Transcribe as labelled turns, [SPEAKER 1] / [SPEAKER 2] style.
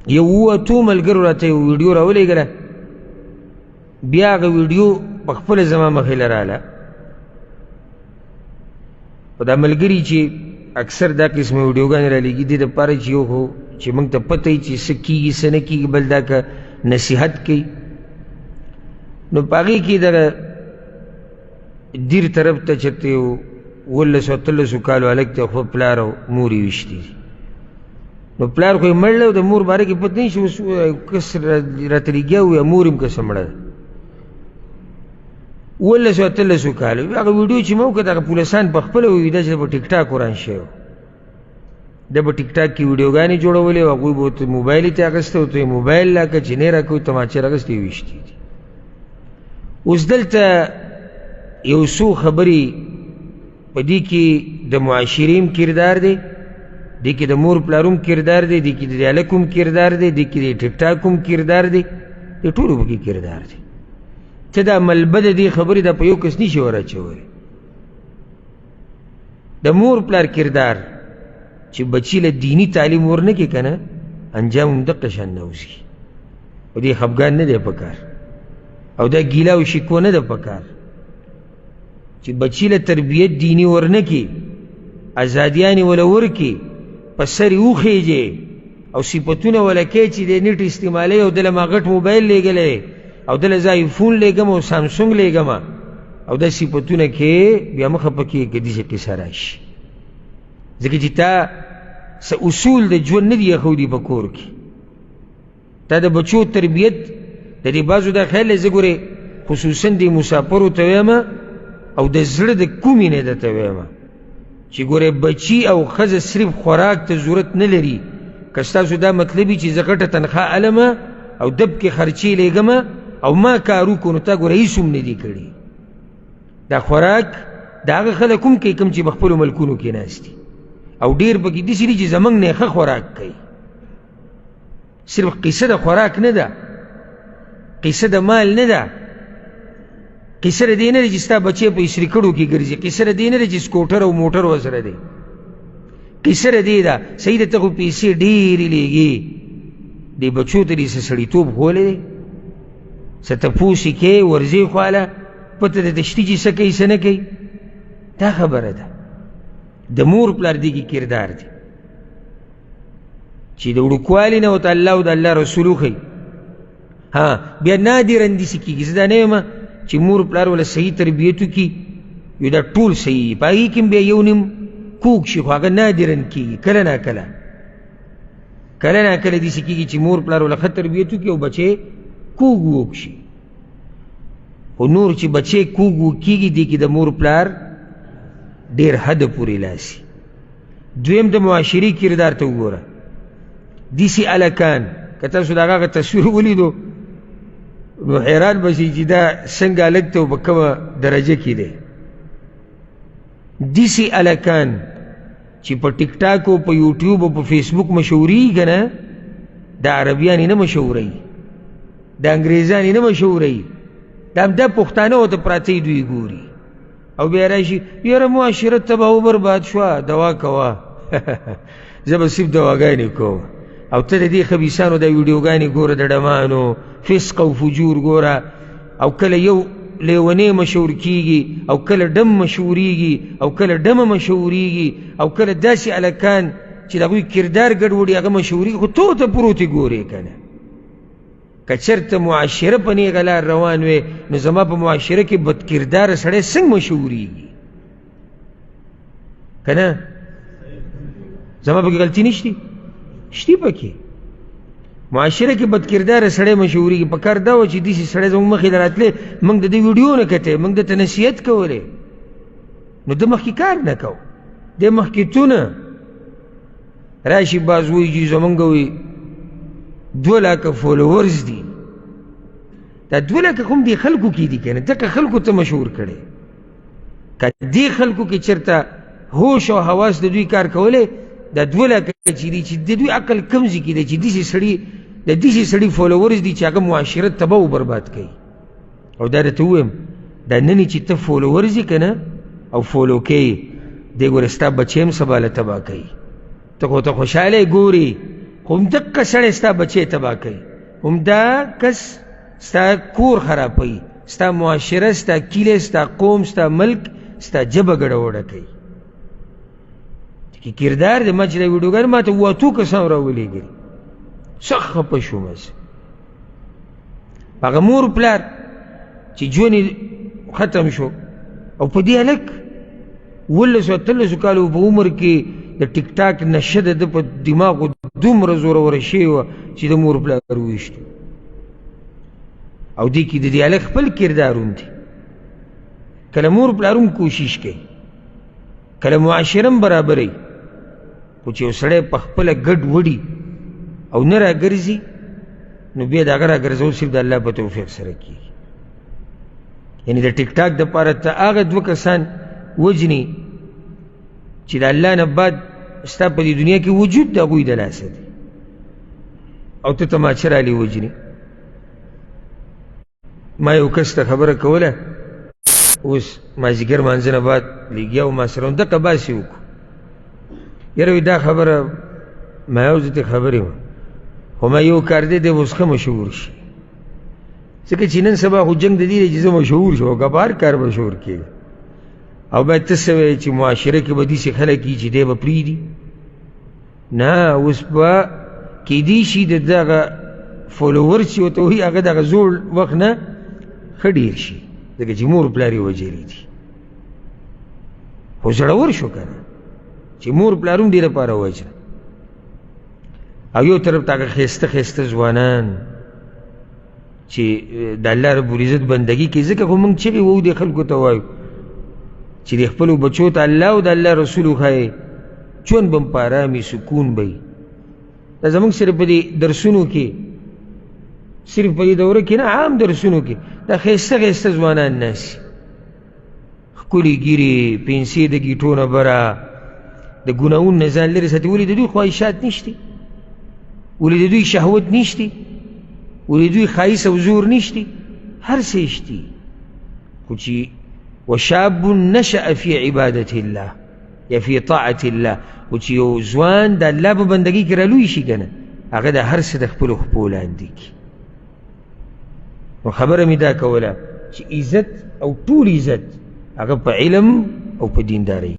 [SPEAKER 1] یو اوتو ملګرو راته یو ویډیو راولېږله، بیا هغه ویډیو په خپله زما مخې له راله. خو دا ملګري چې اکثر دا قسمه ویډیوګانې رالیږي دې دپاره چې یو خو چې موږ ته پته وي چې څه کېږي څه نه کېږي، بل دا که نصیحت کوي. نو په هغې کې دغه دیر طرف ته چېرته یو 18-13 کالو هلک ته خو پلار او مور یې ویشتي دي. نو پلار خو یې مړ دی، د مور باره کې پته نه شي اوس کس راته لګیا و یا مور یې هم کسه مړه ده. 18-13 کالو هغه ویډیو چې ما وکړه هغه پولسان په خپله ووي دا چې په ټیک ټاک وران شوی و. ده په ټیک ټاک کې ویډیوګانې جوړولې او هغوی به ورته موبایل یې ته اخیستی او ته یې موبایل راکړه چې نه یې راکوي تماچې راغستې ویشتي دي. اوس دلته یو څو خبرې په دې کې د معاشرې هم کردار دی، دې کې د مور پلار هم کردار دی، دې کې د هلک هم کردار دی، دې کې د ټیک ټاک هم کردار دی، د ټولو پکې کردار دی. ته دا ملبه د دې خبرې دا په یو کس نشي وراچولی. د مور پلار کردار چې بچي له دیني تعلیم ورنه کې که نه انجام هم دقه شان نه وځي. په دې خفګان نه دی پکار او دا ګیله او شکوه نه ده پکار چې بچي له تربیت دیني ورنه کې، ازادیانې وله ورکې، په سر یې وخیجې او صفتونه وله کوې چې دی نټ استعمالوي او دله ما غټ موبایل لیږلی او دله زه آیفون لیږم او سامسونګ لیږم او دا صفتونه کې بیا مخه پکې که داسې قصه راشي. ځکه چې تا څه اصول د ژوند نه دي ایښودي په کور کې. تا د بچو تربیت د دې بعضو دا خیال دی، زه ګورې خصوصا د مسافرو ته ویم او د زړه د کومې نه درته ویم چې ګورې بچي او ښځه صرف خوراک ته ضرورت نه لري. که ستاسو دا مطلب وي چې زه غټه تنخوا علمه او دب کې خرچې لیږمه او ما کار وکړو، نو تا ګوره هېڅ هم نه دي کړي. دا خوراک د هغه خلک هم کوي کوم چې په خپلو ملکونو کې ناست دي او ډېر پکې داسې دي چې زموږ نه یې ښه خوراک کوي. صرف قصه د خوراک نه ده، قصه د مال نه ده، قصه د دې نه ده چې ستا بچی په اسریکړو کې ګرځي، قصه د دې نه ده چې سکوټر او موټر ورسره دی، قصه د دې ده صحیح ده ته خو پیسې ډېرې لیږي، دې بچو ته دې څه سړیتوب ښولی دی، څه تپوس یې کوې ورځې خواله پته درته شته چې څه کوي څه نه کوي. دا خبره ده. د مور پلار دې کې کردار دی چې د وړوکوالي نه ورته الله او د الله رسول وښیي. بیا نادرا داسې کېږي، زه دا نه یم چې مور پلار وله صحیح تربیت وکړي یو دا ټول صحیح، په هغې کې هم بیا یو نیم کوږ شي، خو هغه نادرا کېږي، کله ناکله داسې کېږي چې مور پلار وله ښه تربیت وکړي او بچی کوږ ووږ شي. خو نور چې بچی کوږ وکېږي دې کې د مور پلار ډېر حده پورې لاسي. دویم د معاشري کردار ته وګوره. داسې هلکان که تاسو د هغه تصویر ولیدو نو حیران به شئ چې دا څنګه هلک ته په کومه درجه کې دی. داسې هلکان چې په ټیک ټاک او په یوټیوب او په فیسبوک مشهورېږي که نه، د عربیان یې نه مشهوروي، د انګریزان یې نه مشهوروي، دا همدا پښتانه ورته پراته دوی ګوري او بیا راشي یاره معاشرت تباه و برباد شوه، دوا کوه. زه به صرف دواګانې کوم او ته د دې خبیثانو دا ویډیوګانې ګوره، د ډمانو فسق او فجور ګوره، او کله یو لیونی مشهور کیږي او کله ډم مشهورېږي او کله ډمه مشهورېږي او کله داسې هلکان چې د هغوی کردار ګډوډي هغه مشهورېږي، خو تو ته پروتې ګورې که نه. که چېرته معاشره په نیغه لار روان وې نو زما په معاشره کې بدکرداره سړی څنګه مشهورېږي که نه؟ زما پکې غلطي نشتي؟ شتي پکې. معاشره کې بدکرداره سړی مشهورېږي. په کار دا وه چې داسې سړی زموږ مخې ته راتلی، موږ د دې ویډیو نه کتې، موږ درته نصیحت کولی، نو ده مخکې کار نه کو، دی مخکې تونه راشي باز وایي چې زمونږ وایي 2 لکه فالوورز دي. دا 2 لکه خو هم دې خلکو کې دي که نه، ځکه خلکو ته مشهور کړی. که دې خلکو کې چېرته هوش او حواس د دوی کار کولی، دا 2 لکه چې دي چې د دوی عقل کم ځای کې دی چې داسې سړي فالوورز دي چې هغه معاشرت تباه و برباد کوي. او دا درته ووایم دا نن چې ته فالوورز یې که نه او فالو کوې، دی ګوره ستا بچی هم سبا له تباه کوي. ته خو ته خوشحاله ګورې خو همدقه سړی ستا بچی تباه کوي، همدا کس ستا کور خرابوي، ستا معاشره، ستا کیله، ستا قوم، ستا ملک، ستا ژبه ګډوډه کوي. چې کردار د ما چې دا ویډیوګانې ما ته 8 کسان راولېږلي، سخت خفه شوم. هغه مور پلار چې ژوند یې ختم شو او په دې هلک 13 کالو په عمر کې د ټیک ټاک نشه د ده په دماغو دومره زوروره شوې وه چې د مور پلار وویشتو. او دې کې د دې هلک خپل کردار هم دی. کله مور پلار هم کوشش کوي، کله معاشره هم برابروي، خو چې یو سړی په خپله ګډ وډي او نه راګرځي نو بیا د هغه راګرځول صرف د الله په توفیق سره کېږي. یعنې د ټیک ټاک دپاره ته هغه 2 کسان وجني چې د الله نه بعد ستا په دې دنیا کې وجود د هغوی د لاسه دی، او ته تماچه رالې وجني. ما یو کس ته خبره کوله، اوس مازدیګر مانځه نه بعد لګیا و ما سره همدقه باسې وکړو. یاره دا خبره ما یو ځای ته خبرې وه، خو ما یو کار دی اوس ښه مشهور شي، ځکه چې نن سبا خو جنګ د دې دی چې زه مشهور شم او که په هر کار مشهور کېږم. او باید ته څه وایې چې معاشره کې به داسې خلک وي چې دی به پرېږدي؟ نه، اوس به کیدی شي د دغه فالوور چې ورته وایي هغه دغه زوړ وخت نه ښه ډېر شي، ځکه چې مور پلار یې وجلي دي. خو زړور شو که نه چې مور پلار هم دې لپاره وجله. او یو طرف ته هغه ښایسته ښایسته ځوانان چې د الله رب العزت بندګي کوي. ځکه خو موږ چغې وو دې خلکو ته وایو چې د خپلو بچو ته الله او د الله رسول وښایې، ژوند به هم په ارامي سکون به وي. دا زموږ صرف په دې درسونو کې، صرف په دې دوره کې نه، عام درسونو کې دا ښایسته ښایسته ځوانان ناستي، ښکلې ږیرې، پنسې د ګیټو نه بره، د ګناهونو نه ځان لرې ساتي. ولې د دوی خواهشات نشته؟ ولې د دوی شهوت نشته؟ ولې د دوی ښایست او زور نشته؟ هر څه شته. خو چې وشاب نشأ فی عبادة الله یا فی طاعة الله، خو چې یو ځوان د الله په بندګۍ کې رالوی شي که نه، هغه د هر څه د خپلو خپو لاندې کړي. نو خبره مې دا کوله چې عزت او ټول عزت هغه په علم او په دیندارۍ